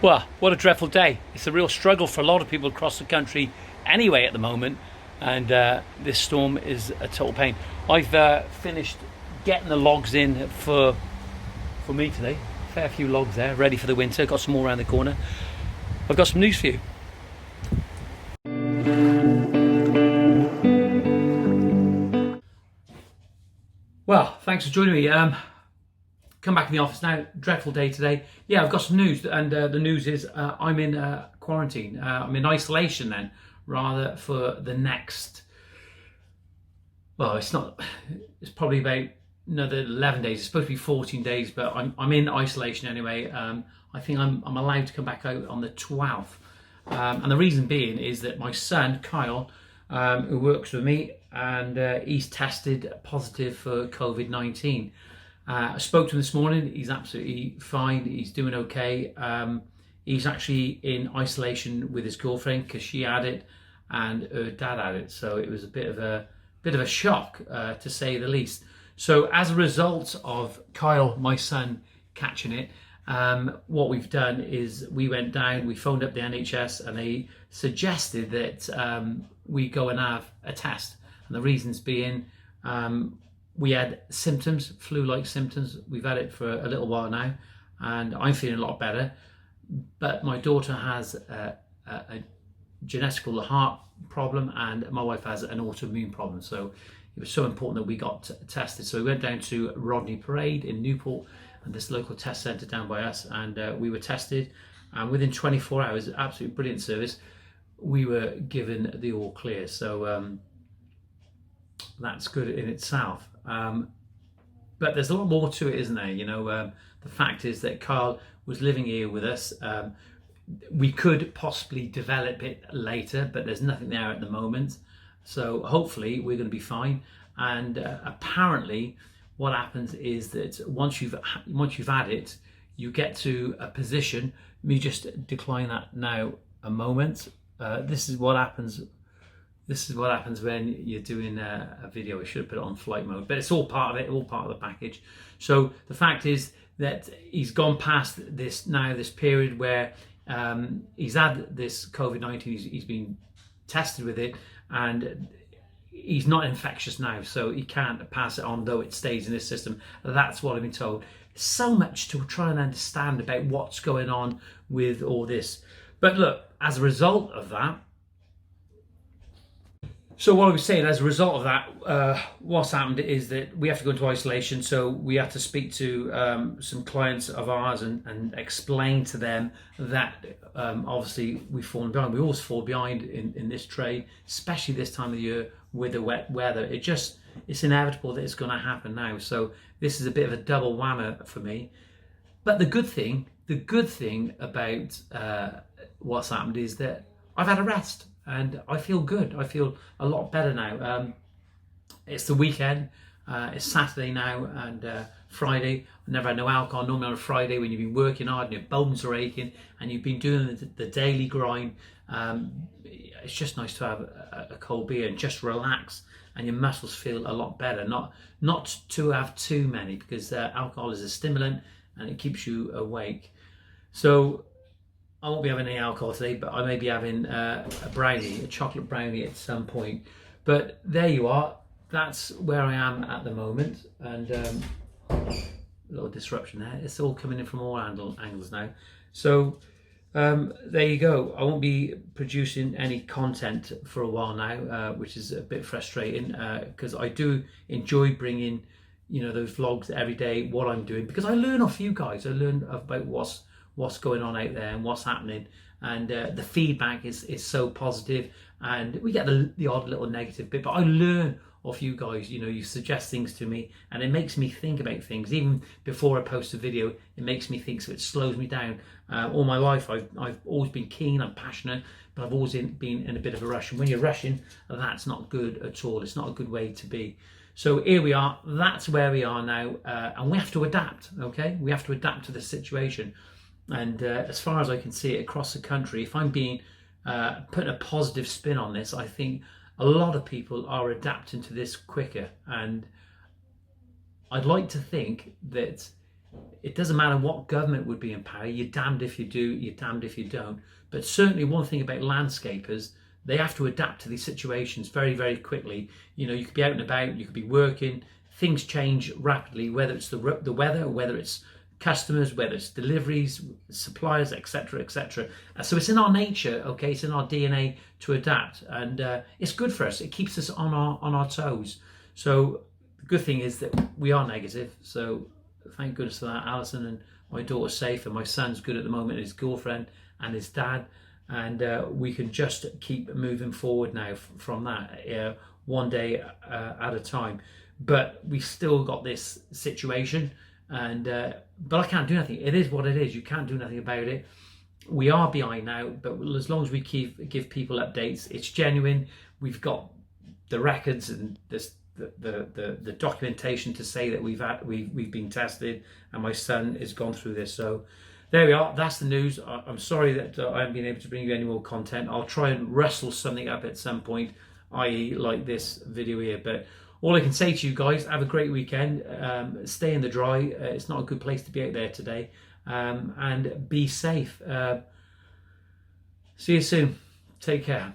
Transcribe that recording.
Well, what a dreadful day. It's a real struggle for a lot of people across the country anyway at the moment, and this storm is a total pain. I've finished getting the logs in for me today. Fair few logs there, ready for the winter. Got some more around the corner. I've got some news for you. Well, thanks for joining me. Come back in the office now. Dreadful day today. Yeah, I've got some news, and the news is I'm in quarantine. I'm in isolation then, rather, for the next. Well, it's not. It's probably about another 11 days. It's supposed to be 14 days, but I'm in isolation anyway. I think I'm allowed to come back out on the 12th, and the reason being is that my son Kyle, who works with me, and he's tested positive for Covid-19. I spoke to him this morning. He's absolutely fine. He's doing okay. He's actually in isolation with his girlfriend because she had it and her dad had it. So it was a bit of a shock, to say the least. So as a result of Kyle, my son, catching it, what we've done is we went down. We phoned up the NHS and they suggested that we go and have a test. And the reasons being, we had symptoms, flu-like symptoms. We've had it for a little while now, and I'm feeling a lot better. But my daughter has a genetical heart problem, and my wife has an autoimmune problem. So it was so important that we got tested. So we went down to Rodney Parade in Newport, and this local test centre down by us, and we were tested. And within 24 hours, absolutely brilliant service, we were given the all clear. So that's good in itself. But there's a lot more to it, isn't there? You know, the fact is that Carl was living here with us. We could possibly develop it later, but there's nothing there at the moment. So hopefully we're going to be fine. And apparently what happens is that once you've had it, you get to a position. Let me just decline that now a moment. This is what happens. This is what happens when you're doing a video. I should have put it on flight mode, but it's all part of it, all part of the package. So the fact is that he's gone past this period where he's had this COVID-19, he's been tested with it, and he's not infectious now, so he can't pass it on, though it stays in his system. That's what I've been told. So much to try and understand about what's going on with all this. But look, as a result of that, so what I was saying, as a result of that, what's happened is that we have to go into isolation. So we have to speak to some clients of ours and explain to them that obviously we've fallen behind. We always fall behind in this trade, especially this time of the year with the wet weather. It's inevitable that it's going to happen now. So this is a bit of a double whammer for me. But the good thing about what's happened is that I've had a rest. And I feel good. I feel a lot better now. It's the weekend. It's Saturday now and Friday. I never had no alcohol. Normally on a Friday when you've been working hard and your bones are aching and you've been doing the daily grind, it's just nice to have a cold beer and just relax, and your muscles feel a lot better. Not to have too many, because alcohol is a stimulant and it keeps you awake. So I won't be having any alcohol today, but I may be having a chocolate brownie at some point. But there you are. That's where I am at the moment. And a little disruption there. It's all coming in from all angles now. So there you go. I won't be producing any content for a while now, which is a bit frustrating, because I do enjoy bringing, those vlogs every day, what I'm doing, because I learn off you guys. I learn about what's going on out there and what's happening, and the feedback is so positive, and we get the odd little negative bit, but I learn off you guys. You suggest things to me and it makes me think about things. Even before I post a video, it makes me think, so it slows me down. All my life I've always been keen, I'm passionate, but I've always been in a bit of a rush, and when you're rushing, that's not good at all. It's not a good way to be. So here we are. That's where we are now, and we have to adapt. Okay, we have to adapt to the situation. And as far as I can see it across the country, if I'm being putting a positive spin on this, I think a lot of people are adapting to this quicker. And I'd like to think that it doesn't matter what government would be in power. You're damned if you do, you're damned if you don't. But certainly one thing about landscapers, they have to adapt to these situations very, very quickly. You know, you could be out and about, you could be working, things change rapidly, whether it's the weather, whether it's customers, whether it's deliveries, suppliers, etc., etc. So it's in our nature, okay, it's in our DNA to adapt, and it's good for us. It keeps us on our toes. So the good thing is that we are negative, so thank goodness for that. Alison and my daughter's safe, and my son's good at the moment, his girlfriend and his dad, and we can just keep moving forward now from that, one day at a time. But we still got this situation, and but I can't do nothing. It is what it is. You can't do nothing about it. We are behind now, but as long as we give people updates, it's genuine. We've got the records and the documentation to say that we've been tested, and my son has gone through this. So there we are. That's the news. I'm sorry that I haven't been able to bring you any more content. I'll try and wrestle something up at some point, i.e. like this video here. But all I can say to you guys, have a great weekend. Stay in the dry. It's not a good place to be out there today. And be safe. See you soon. Take care.